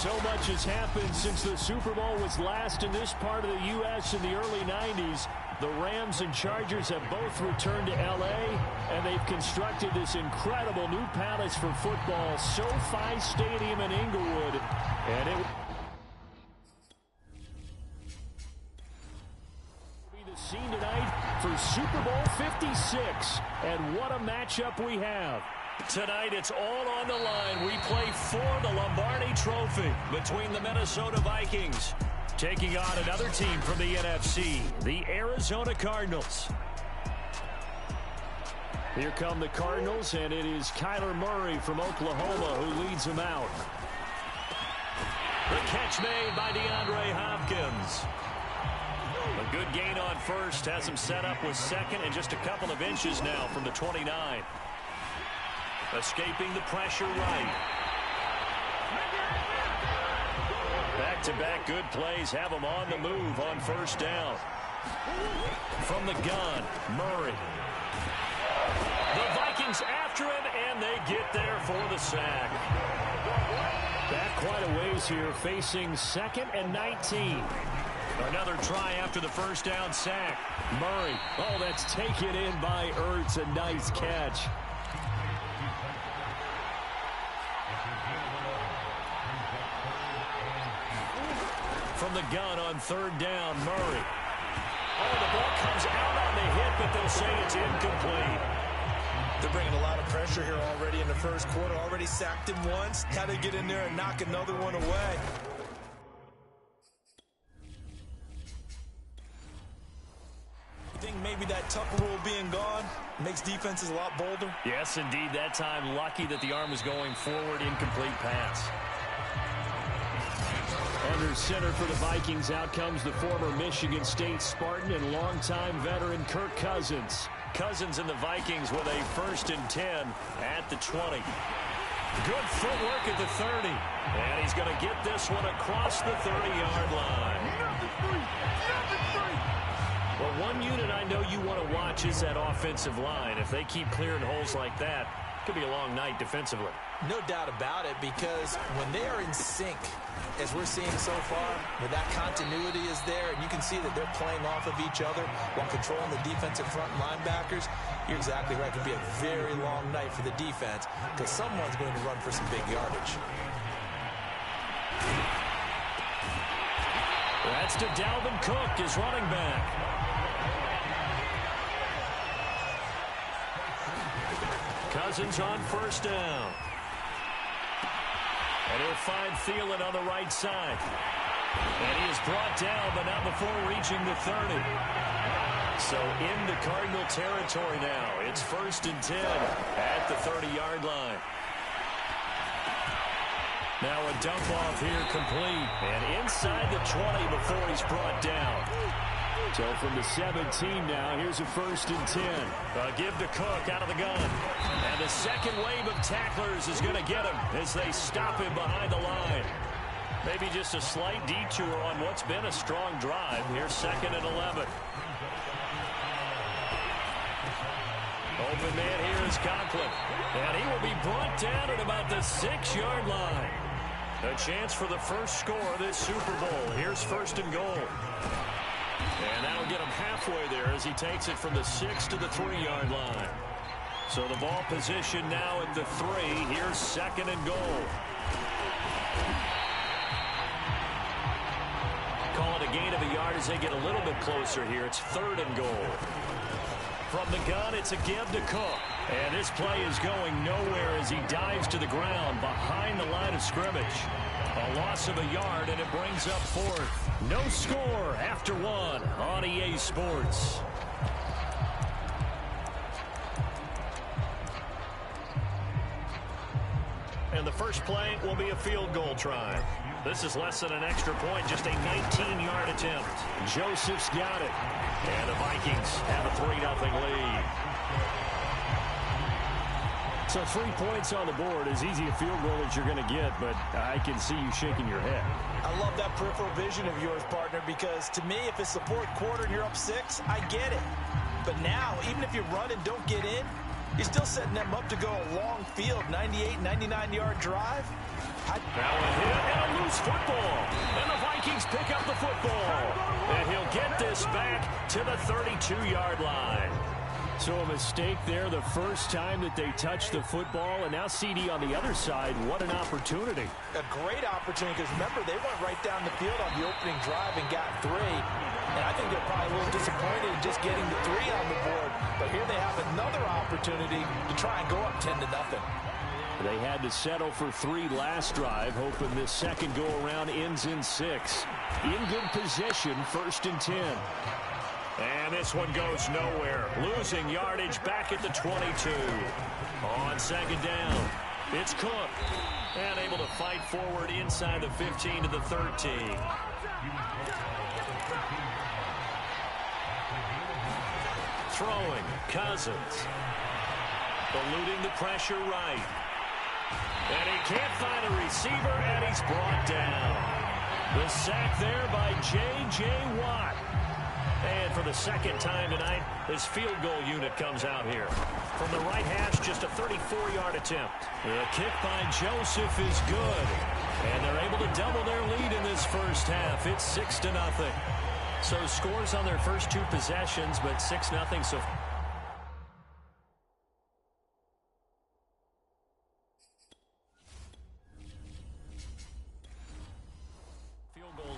So much has happened since the Super Bowl was last in this part of the U.S. in the early 90s. The Rams and Chargers have both returned to L.A., and they've constructed this incredible new palace for football, SoFi Stadium in Inglewood. And it will be the scene tonight for Super Bowl 56. And what a matchup we have. Tonight, it's all on the line. We play for the Lombardi Trophy between the Minnesota Vikings taking on another team from the NFC, the Arizona Cardinals. Here come the Cardinals, and it is Kyler Murray from Oklahoma who leads them out. The catch made by DeAndre Hopkins. A good gain on first, has him set up with second and just a couple of inches now from the 29. Escaping the pressure right. Back-to-back good plays have him on the move on first down. From the gun, Murray. The Vikings after him, and they get there for the sack. Back quite a ways here, facing 2nd and 19. Another try after the first down sack. Murray. Oh, that's taken in by Ertz. A nice catch. From the gun on third down, Murray. Oh, the ball comes out on the hit, but they'll say it's incomplete. They're bringing a lot of pressure here already in the first quarter. Already sacked him once. Had to get in there and knock another one away. You think maybe that Tucker rule being gone makes defenses a lot bolder? Yes, indeed. That time, lucky that the arm was going forward. Incomplete pass. Under center for the Vikings, out comes the former Michigan State Spartan and longtime veteran Kirk Cousins. Cousins and the Vikings with a 1st and 10 at the 20. Good footwork at the 30. And he's going to get this one across the 30-yard line. Well, one unit I know you want to watch is that offensive line. If they keep clearing holes like that, it could be a long night defensively. No doubt about it, because when they are in sync, as we're seeing so far, where that continuity is there, and you can see that they're playing off of each other while controlling the defensive front linebackers, you're exactly right. It could be a very long night for the defense, because someone's going to run for some big yardage. That's to Dalvin Cook, his running back. Cousins on first down. And he'll find Thielen on the right side. And he is brought down, but not before reaching the 30. So into Cardinal territory now. It's 1st and 10 at the 30-yard line. Now a dump off here complete. And inside the 20 before he's brought down. So from the 17 now, here's a 1st and 10. Give to Cook out of the gun. And the second wave of tacklers is going to get him as they stop him behind the line. Maybe just a slight detour on what's been a strong drive. Here's 2nd and 11. Open man here is Conklin. And he will be brought down at about the 6-yard line. A chance for the first score of this Super Bowl. Here's 1st and goal. And that'll get him halfway there as he takes it from the 6 to the 3-yard line. So the ball position now at the 3. Here's 2nd and goal. Call it a gain of a yard as they get a little bit closer here. It's 3rd and goal. From the gun, it's a give to Cook. And this play is going nowhere as he dives to the ground behind the line of scrimmage. A loss of a yard, and it brings up 4th. No score after 1 on EA Sports. And the first play will be a field goal try. This is less than an extra point, just a 19-yard attempt. Joseph's got it. And the Vikings have a 3-0 lead. So 3 points on the board, as easy a field goal as you're going to get, but I can see you shaking your head. I love that peripheral vision of yours, partner, because to me, if it's the 4th quarter and you're up 6, I get it. But now, even if you run and don't get in, you're still setting them up to go a long field, 98, 99-yard drive. Now a hit and a loose football. And the Vikings pick up the football. And he'll get this back to the 32-yard line. So a mistake there the first time that they touched the football, and now CD on the other side. What an opportunity. A great opportunity, because remember, they went right down the field on the opening drive and got 3. And I think they're probably a little disappointed in just getting the 3 on the board. But here they have another opportunity to try and go up 10-0. They had to settle for 3 last drive, hoping this second go-around ends in 6. In good position, 1st and 10. And this one goes nowhere. Losing yardage back at the 22. On 2nd down, it's Cook. And able to fight forward inside the 15 to the 13. Throwing, Cousins. Eluding the pressure right. And he can't find a receiver, and he's brought down. The sack there by J.J. Watt. And for the second time tonight, his field goal unit comes out here. From the right hash, just a 34-yard attempt. The kick by Joseph is good. And they're able to double their lead in this first half. It's 6-0. So scores on their first 2 possessions, but 6-0 so far.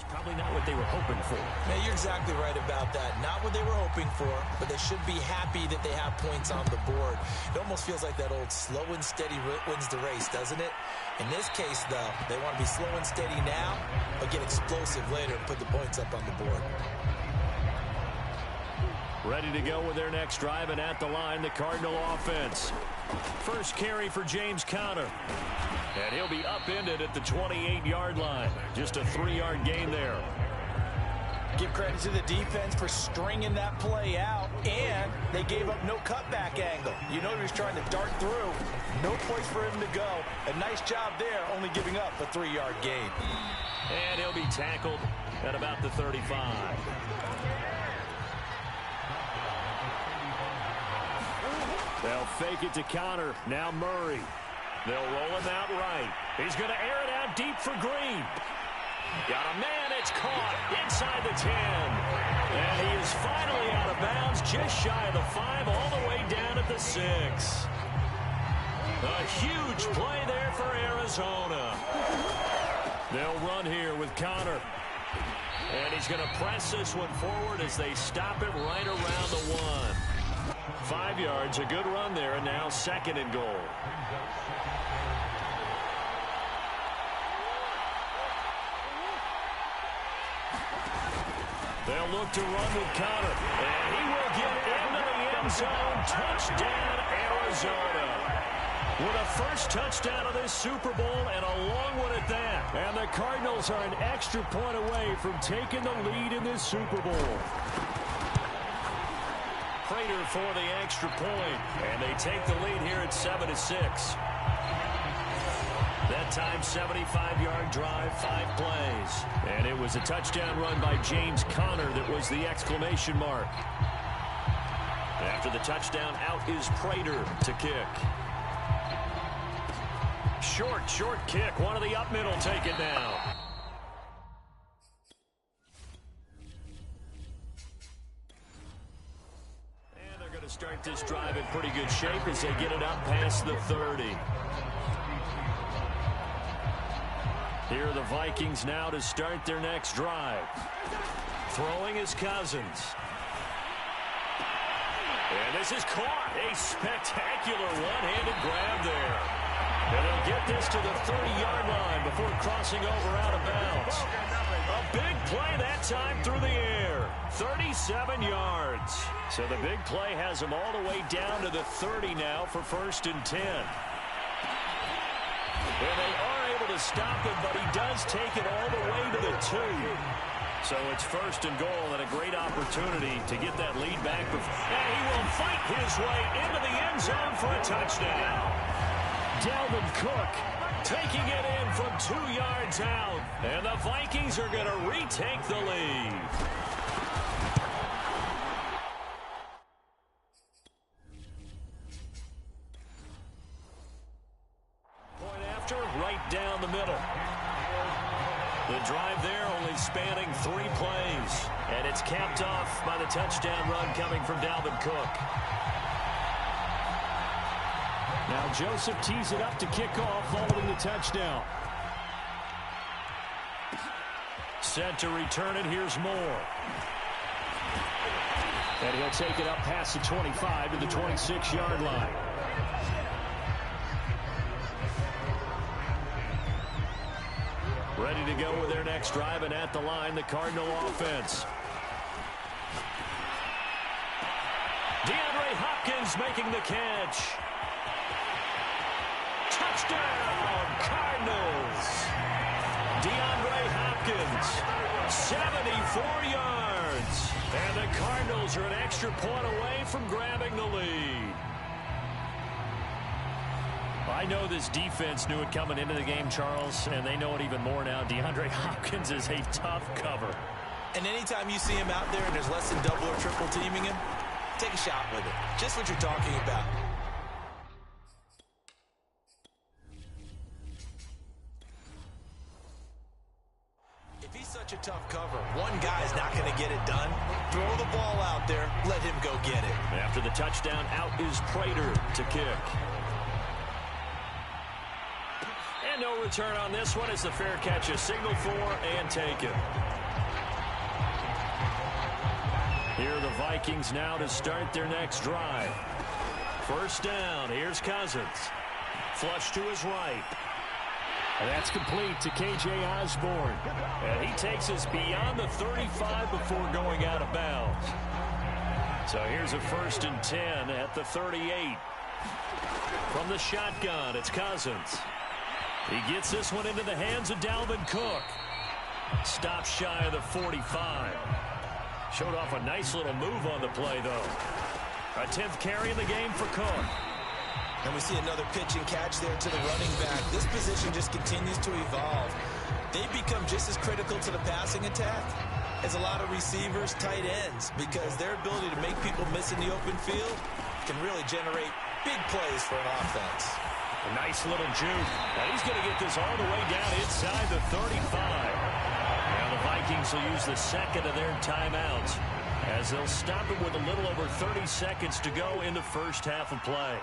Probably not what they were hoping for. Yeah, you're exactly right about that. Not what they were hoping for, but they should be happy that they have points on the board. It almost feels like that old slow and steady wins the race, doesn't it? In this case, though, they want to be slow and steady now, but get explosive later and put the points up on the board. Ready to go with their next drive, and at the line, the Cardinal offense. First carry for James Conner. And he'll be upended at the 28-yard line. Just a 3-yard gain there. Give credit to the defense for stringing that play out, and they gave up no cutback angle. You know he was trying to dart through. No place for him to go. A nice job there, only giving up a 3-yard gain. And he'll be tackled at about the 35. They'll fake it to Conner. Now Murray. They'll roll him out right. He's going to air it out deep for Green. Got a man. It's caught inside the 10. And he is finally out of bounds, just shy of the 5, all the way down at the 6. A huge play there for Arizona. They'll run here with Conner. And he's going to press this one forward as they stop it right around the 1. 5 yards, a good run there, and now 2nd and goal. They'll look to run with Conner. And he will get into the end zone. Touchdown, Arizona. With a first touchdown of this Super Bowl, and a long one at that. And the Cardinals are an extra point away from taking the lead in this Super Bowl. Prater for the extra point. And they take the lead here at 7-6. That time, 75-yard drive, 5 plays. And it was a touchdown run by James Conner that was the exclamation mark. After the touchdown, out is Prater to kick. Short kick. One of the up middle take it down. And they're going to start this drive in pretty good shape as they get it up past the 30. Here are the Vikings now to start their next drive. Throwing is Cousins. And this is caught. A spectacular one-handed grab there. And they'll get this to the 30-yard line before crossing over out of bounds. A big play that time through the air. 37 yards. So the big play has them all the way down to the 30 now for 1st and 10. And they are able to stop him, but he does take it all the way to the 2. So it's 1st and goal, and a great opportunity to get that lead back. And he will fight his way into the end zone for a touchdown. Dalvin Cook taking it in from 2 yards out. And the Vikings are going to retake the lead. Right down the middle. drive there only spanning 3 plays. And it's capped off by the touchdown run coming from Dalvin Cook. Now Joseph tees it up to kick off following the touchdown. Set to return it. Here's Moore. And he'll take it up past the 25 to the 26-yard line. Ready to go with their next drive, and at the line, the Cardinal offense. DeAndre Hopkins making the catch. Touchdown, Cardinals. DeAndre Hopkins, 74 yards. And the Cardinals are an extra point away from grabbing the lead. I know this defense knew it coming into the game, Charles, and they know it even more now. DeAndre Hopkins is a tough cover. And anytime you see him out there and there's less than double or triple teaming him, take a shot with it. Just what you're talking about. If he's such a tough cover, one guy's not going to get it done. Throw the ball out there. Let him go get it. After the touchdown, out is Prater to kick. And no return on this one as the fair catch is signaled for and taken. Here are the Vikings now to start their next drive. First down. Here's Cousins. Flush to his right. And that's complete to K.J. Osborne. And he takes us beyond the 35 before going out of bounds. So here's a 1st and 10 at the 38. From the shotgun, it's Cousins. He gets this one into the hands of Dalvin Cook. Stops shy of the 45. Showed off a nice little move on the play, though. A 10th carry in the game for Cook. And we see another pitch and catch there to the running back. This position just continues to evolve. They become just as critical to the passing attack as a lot of receivers, tight ends, because their ability to make people miss in the open field can really generate big plays for an offense. A nice little juke. And he's going to get this all the way down inside the 35. Now the Vikings will use the second of their timeouts as they'll stop it with a little over 30 seconds to go in the first half of play.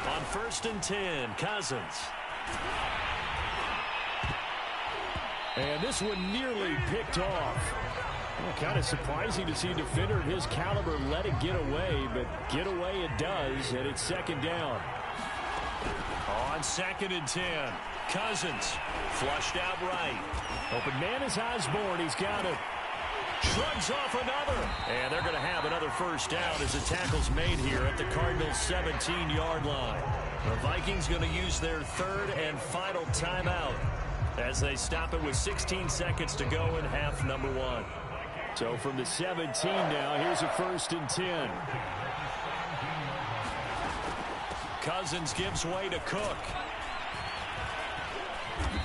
On 1st and 10, Cousins. And this one nearly picked off. Well, kind of surprising to see a defender of his caliber let it get away, but get away it does, and it's 2nd down. On 2nd and 10, Cousins flushed out right. Open man is Osborne. He's got it. Shrugs off another. And they're going to have another first down as the tackle's made here at the Cardinals' 17-yard line. The Vikings going to use their 3rd and final timeout as they stop it with 16 seconds to go in half number 1. So from the 17 now, here's a 1st and 10. Cousins gives way to Cook.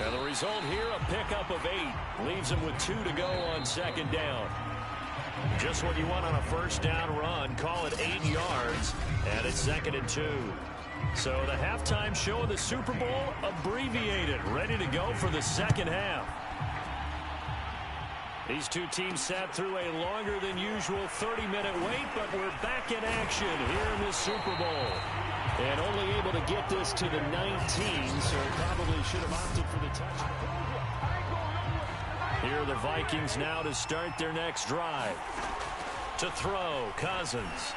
And the result here, a pickup of 8. Leaves him with 2 to go on 2nd down. Just what you want on a first down run. Call it 8 yards. And it's 2nd and 2. So the halftime show of the Super Bowl abbreviated. Ready to go for the second half. These two teams sat through a longer than usual 30-minute wait, but we're back in action here in this Super Bowl. And only able to get this to the 19, so probably should have opted for the touchdown. Here are the Vikings now to start their next drive. To throw, Cousins.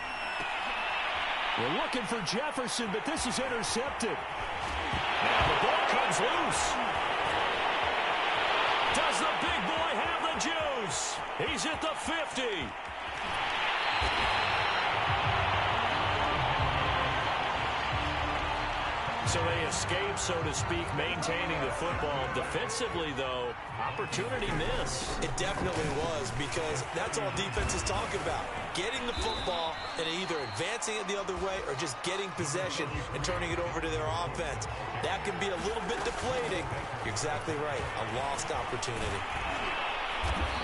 We're looking for Jefferson, but this is intercepted. Now the ball comes loose. Does the big boy have the juice? He's at the 50. So they escape, so to speak, maintaining the football. Defensively, though, opportunity miss. It definitely was, because that's all defenses talk about. Getting the football and either advancing it the other way or just getting possession and turning it over to their offense. That can be a little bit deflating. You're exactly right. A lost opportunity.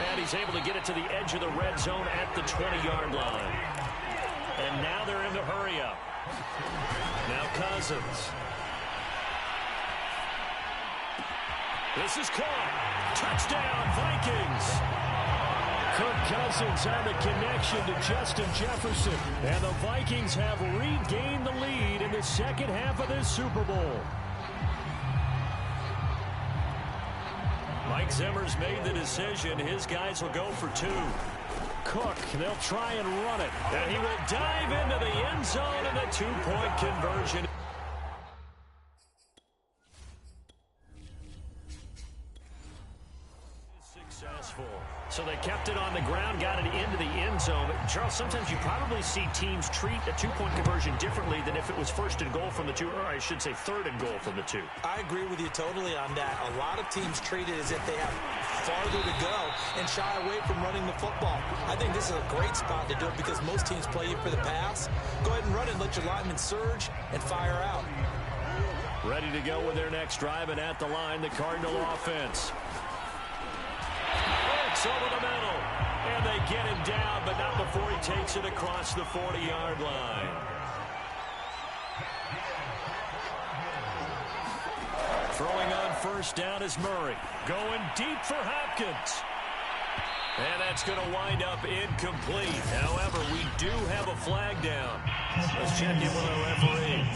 And he's able to get it to the edge of the red zone at the 20-yard line. And now they're in the hurry-up. Now Cousins. This is caught. Touchdown, Vikings. Kirk Cousins on the connection to Justin Jefferson. And the Vikings have regained the lead in the second half of this Super Bowl. Mike Zimmer's made the decision. His guys will go for 2. Cook, they'll try and run it. And he will dive into the end zone and a 2-point conversion. Successful. So they kept it on the ground, got it into the end zone. But Charles, sometimes you probably see teams treat a 2-point conversion differently than if it was first and goal from the 2, or I should say third and goal from the 2. I agree with you totally on that. A lot of teams treat it as if they have farther to go and shy away from running the football. I think this is a great spot to do it because most teams play you for the pass. Go ahead and run it, let your linemen surge and fire out. Ready to go with their next drive, and at the line, the Cardinal offense. Over the middle, and they get him down, but not before he takes it across the 40-yard line. Throwing on first down is Murray. Going deep for Hopkins. And that's going to wind up incomplete. However, we do have a flag down. Let's check in with our referee.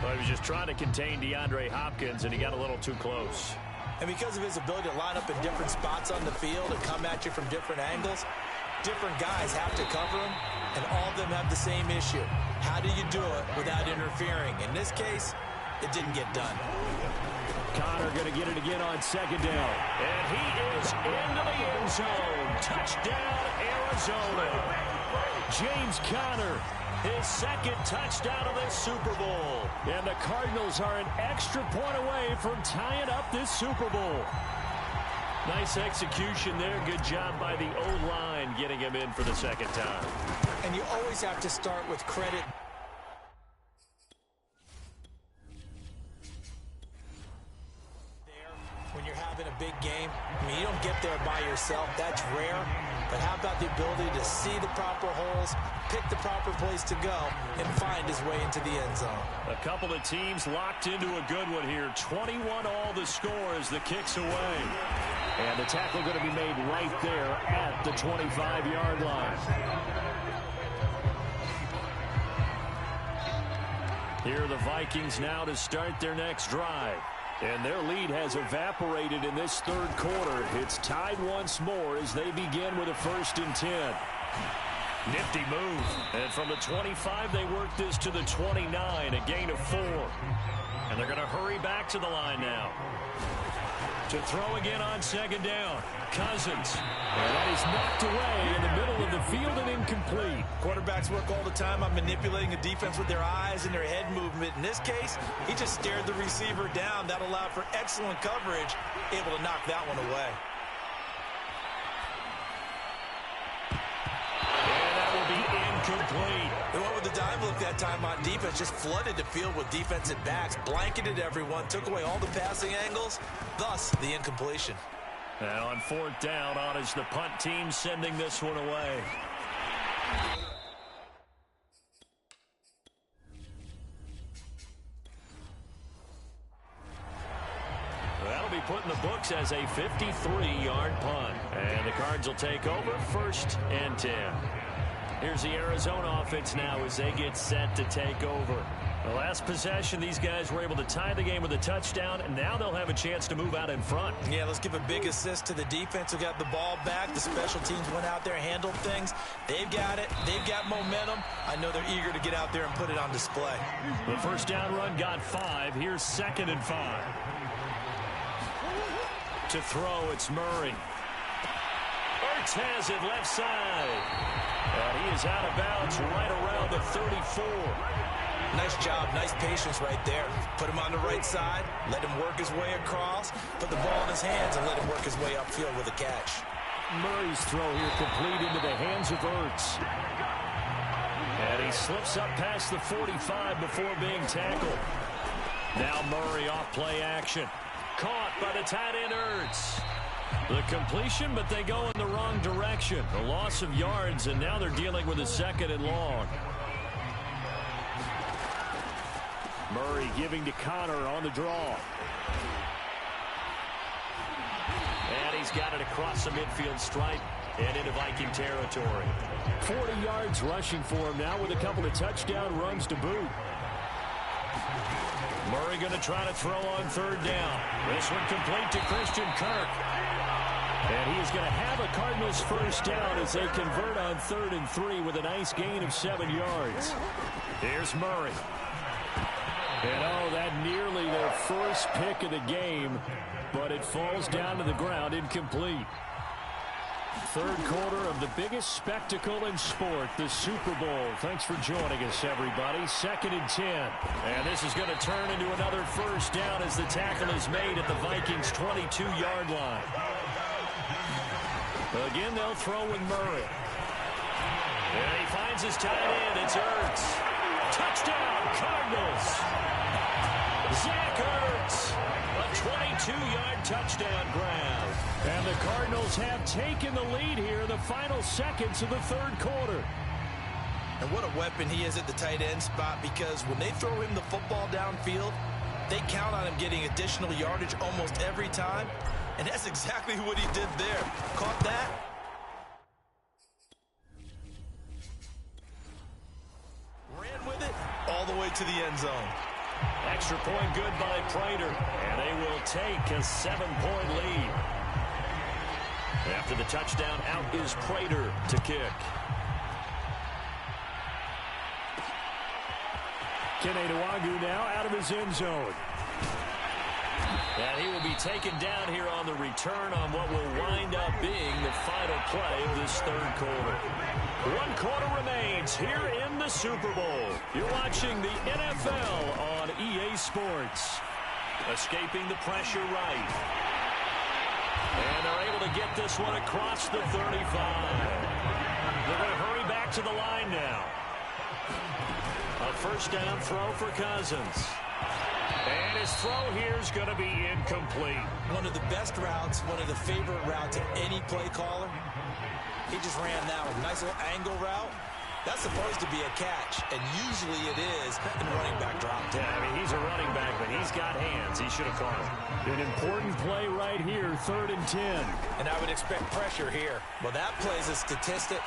Well, he was just trying to contain DeAndre Hopkins, and he got a little too close. And because of his ability to line up in different spots on the field and come at you from different angles, different guys have to cover him, and all of them have the same issue. How do you do it without interfering? In this case, it didn't get done. Connor going to get it again on second down. And he is into the end zone. Touchdown, Arizona. James Conner, his second touchdown of this Super Bowl. And the Cardinals are an extra point away from tying up this Super Bowl. Nice execution there. Good job by the O-line getting him in for the second time. And you always have to start with credit. When you're having a big game, I mean, you don't get there by yourself. That's rare. But how about the ability to see the proper holes, pick the proper place to go, and find his way into the end zone? A couple of teams locked into a good one here. 21 all the score as the kick's away. And the tackle going to be made right there at the 25-yard line. Here are the Vikings now to start their next drive. And their lead has evaporated in this third quarter. It's tied once more as they begin with a 1st and 10. Nifty move. And from the 25, they work this to the 29, a gain of 4. And they're going to hurry back to the line now. To throw again on second down. Cousins. And that is knocked away in the middle of the field and incomplete. Quarterbacks work all the time on manipulating a defense with their eyes and their head movement. In this case, he just stared the receiver down. That allowed for excellent coverage, able to knock that one away. And that will be incomplete. They went with the dime look that time on defense, just flooded the field with defensive backs, blanketed everyone, took away all the passing angles, thus the incompletion. And on 4th down, on is the punt team sending this one away. That'll be put in the books as a 53-yard punt. And the Cards will take over 1st and 10. Here's the Arizona offense now as they get set to take over. The last possession, these guys were able to tie the game with a touchdown, and now they'll have a chance to move out in front. Yeah, let's give a big assist to the defense who got the ball back. The special teams went out there, handled things. They've got it. They've got momentum. I know they're eager to get out there and put it on display. The 1st down run got 5. Here's 2nd and 5. To throw, it's Murray. Ertz has it left side. And he is out of bounds right around the 34. Nice job, nice patience right there. Put him on the right side, let him work his way across, put the ball in his hands, and let him work his way upfield with a catch. Murray's throw here complete into the hands of Ertz. And he slips up past the 45 before being tackled. Now Murray off play action. Caught by the tight end Ertz. The completion, but they go in the wrong direction. A loss of yards, and now they're dealing with a 2nd and long. Murray giving to Connor on the draw. And he's got it across the midfield stripe and into Viking territory. 40 yards rushing for him now with a couple of touchdown runs to boot. Murray going to try to throw on third down. This one complete to Christian Kirk. And he is going to have a Cardinals first down as they convert on 3rd and 3 with a nice gain of 7 yards. Here's Murray. And oh, that nearly their first pick of the game, but it falls down to the ground incomplete. Third quarter of the biggest spectacle in sport, the Super Bowl. Thanks for joining us, everybody. 2nd and 10. And this is going to turn into another first down as the tackle is made at the Vikings' 22-yard line. Again, they'll throw with Murray. And he finds his tight end. It's Ertz. Touchdown, Cardinals. Zach Ertz. A 22-yard touchdown grab. And the Cardinals have taken the lead here in the final seconds of the third quarter. And what a weapon he is at the tight end spot, because when they throw him the football downfield, they count on him getting additional yardage almost every time. And that's exactly what he did there. Caught that. Ran with it all the way to the end zone. Extra point good by Prater. And they will take a 7-point lead. After the touchdown, out is Prater to kick. Keneduagu now out of his end zone. And he will be taken down here on the return on what will wind up being the final play of this third quarter. 1 quarter remains here in the Super Bowl. You're watching the NFL on EA Sports. Escaping the pressure right. And they're able to get this one across the 35. They're going to hurry back to the line now. A first down throw for Cousins. And his throw here is going to be incomplete. One of the best routes, one of the favorite routes of any play caller. He just ran that one. Nice little angle route. That's supposed to be a catch, and usually it is in running back drop. Yeah, I mean, he's a running back, but he's got hands. He should have caught it. An important play right here, 3rd and 10. And I would expect pressure here. Well, that play's a statistic.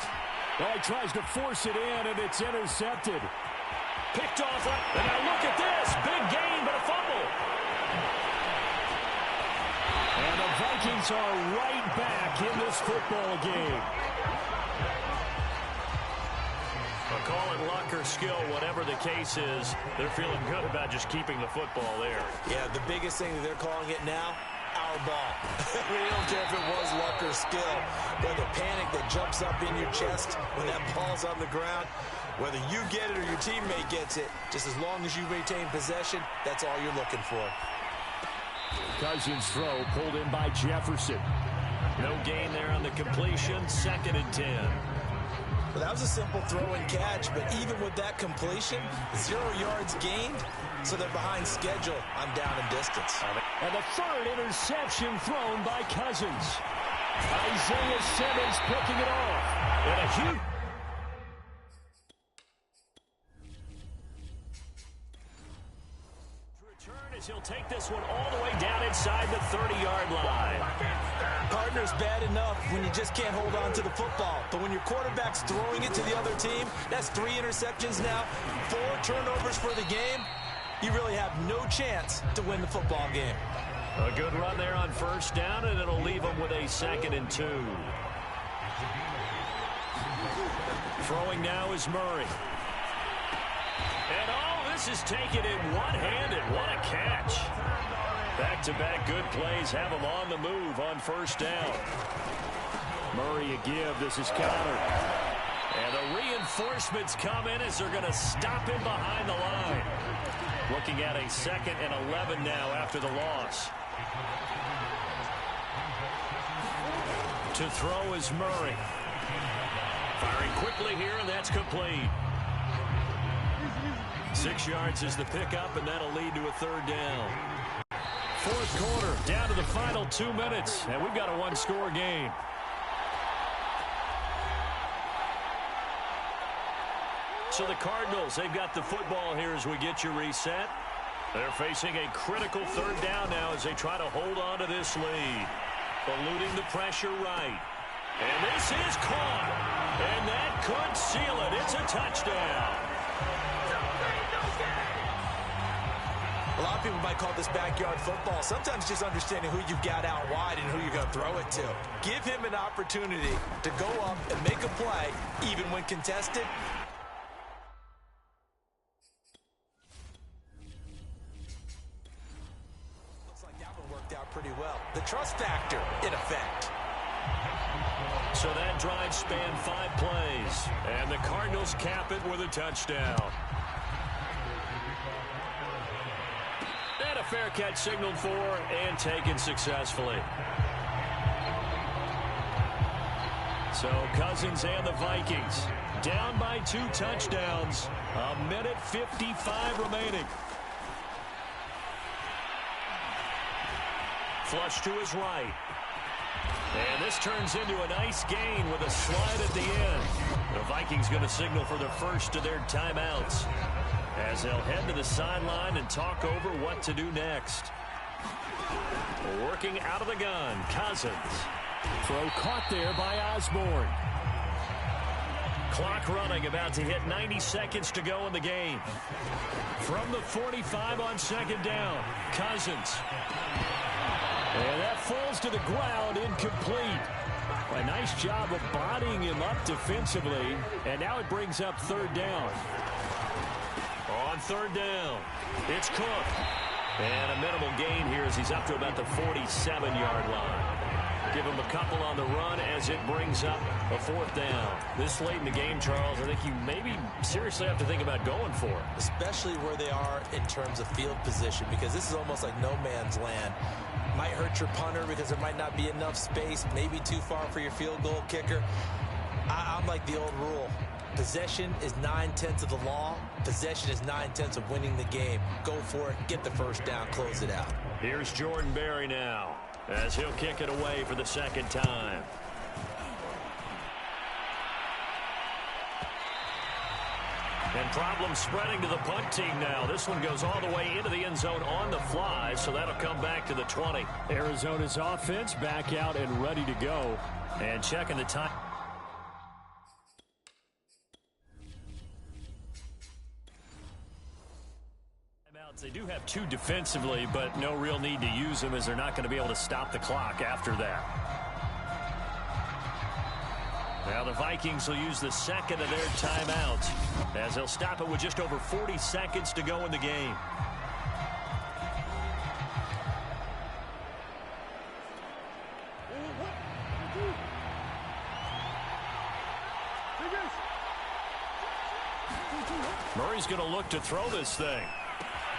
Oh, he tries to force it in, and it's intercepted. Picked off right. And now look at this. Big gain, but a fumble. And the Vikings are right back in this football game. I'll call it luck or skill, whatever the case is. They're feeling good about just keeping the football there. Yeah, the biggest thing that they're calling it now, our ball. We don't care if it was luck or skill, but the panic that jumps up in your chest when that ball's on the ground, whether you get it or your teammate gets it, just as long as you retain possession, that's all you're looking for. Cousins' throw pulled in by Jefferson. No gain there on the completion. 2nd and 10. Well, that was a simple throw and catch, but even with that completion, 0 yards gained, so they're behind schedule on down and distance. And the 3rd interception thrown by Cousins. Isaiah Simmons picking it off. And a huge... He'll take this one all the way down inside the 30-yard line. Partner's bad enough when you just can't hold on to the football. But when your quarterback's throwing it to the other team, that's 3 interceptions now, 4 turnovers for the game. You really have no chance to win the football game. A good run there on first down, and it'll leave them with a 2nd and 2. Throwing now is Murray. And this is taken in one-handed. What a catch. Back-to-back good plays have him on the move on first down. Murray a give. This is Connor. And the reinforcements come in as they're going to stop him behind the line. Looking at a 2nd and 11 now after the loss. To throw is Murray. Firing quickly here, and that's complete. 6 yards is the pickup, and that'll lead to a 3rd down. 4th quarter, down to the final 2 minutes, and we've got a 1-score game. So the Cardinals, they've got the football here as we get you reset. They're facing a critical third down now as they try to hold on to this lead. Eluding the pressure right. And this is caught. And that could seal it. It's a touchdown. A lot of people might call this backyard football. Sometimes just understanding who you've got out wide and who you're going to throw it to. Give him an opportunity to go up and make a play, even when contested. Looks like that one worked out pretty well. The trust factor in effect. So that drive spanned 5 plays, and the Cardinals cap it with a touchdown. And a fair catch signaled for and taken successfully. So Cousins and the Vikings down by 2 touchdowns. 1:55 remaining. Flush to his right. And this turns into a nice gain with a slide at the end. The Vikings going to signal for the first of their timeouts as they'll head to the sideline and talk over what to do next. Working out of the gun, Cousins. Throw caught there by Osborne. Clock running, about to hit 90 seconds to go in the game. From the 45 on second down, Cousins. And that falls to the ground, incomplete. A nice job of bodying him up defensively, and now it brings up third down. On third down, it's Cook. And a minimal gain here as he's up to about the 47-yard line. Give him a couple on the run as it brings up a fourth down. This late in the game, Charles, I think you maybe seriously have to think about going for it. Especially where they are in terms of field position, because this is almost like no man's land. Might hurt your punter because there might not be enough space, maybe too far for your field goal kicker. I'm like the old rule. Possession is 9/10 of the law. Possession is 9/10 of winning the game. Go for it, get the first down, close it out. Here's Jordan Berry now as he'll kick it away for the second time. And problems spreading to the punt team now. This one goes all the way into the end zone on the fly, so that'll come back to the 20. Arizona's offense back out and ready to go. And checking the time. They do have 2 defensively, but no real need to use them as they're not going to be able to stop the clock after that. Now the Vikings will use the second of their timeouts as they'll stop it with just over 40 seconds to go in the game. Murray's going to look to throw this thing.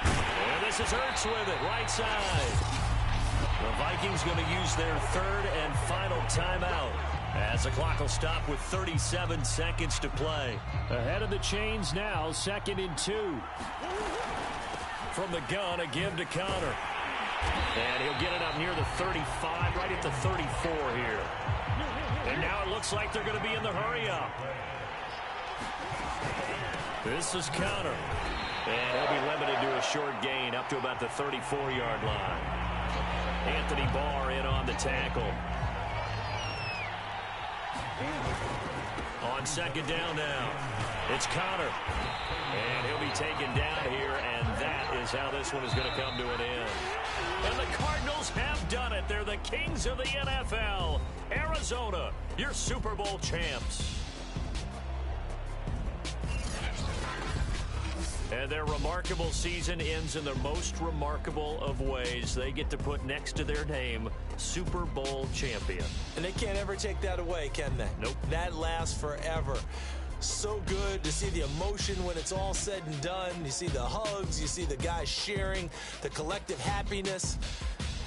And this is Hurts with it, right side. The Vikings going to use their third and final timeout as the clock will stop with 37 seconds to play. Ahead of the chains now, 2nd and 2. From the gun, a give to Connor. And he'll get it up near the 35, right at the 34 here. And now it looks like they're going to be in the hurry-up. This is Connor. And he'll be limited to a short gain up to about the 34-yard line. Anthony Barr in on the tackle. On second down now, it's Connor. And he'll be taken down here, and that is how this one is going to come to an end. And the Cardinals have done it. They're the kings of the NFL. Arizona, your Super Bowl champs. And their remarkable season ends in the most remarkable of ways. They get to put next to their name, Super Bowl champion. And they can't ever take that away, can they? Nope. That lasts forever. So good to see the emotion when it's all said and done. You see the hugs, you see the guys sharing, the collective happiness.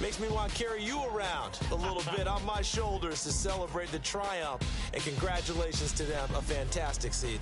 Makes me want to carry you around a little bit on my shoulders to celebrate the triumph. And congratulations to them, a fantastic season.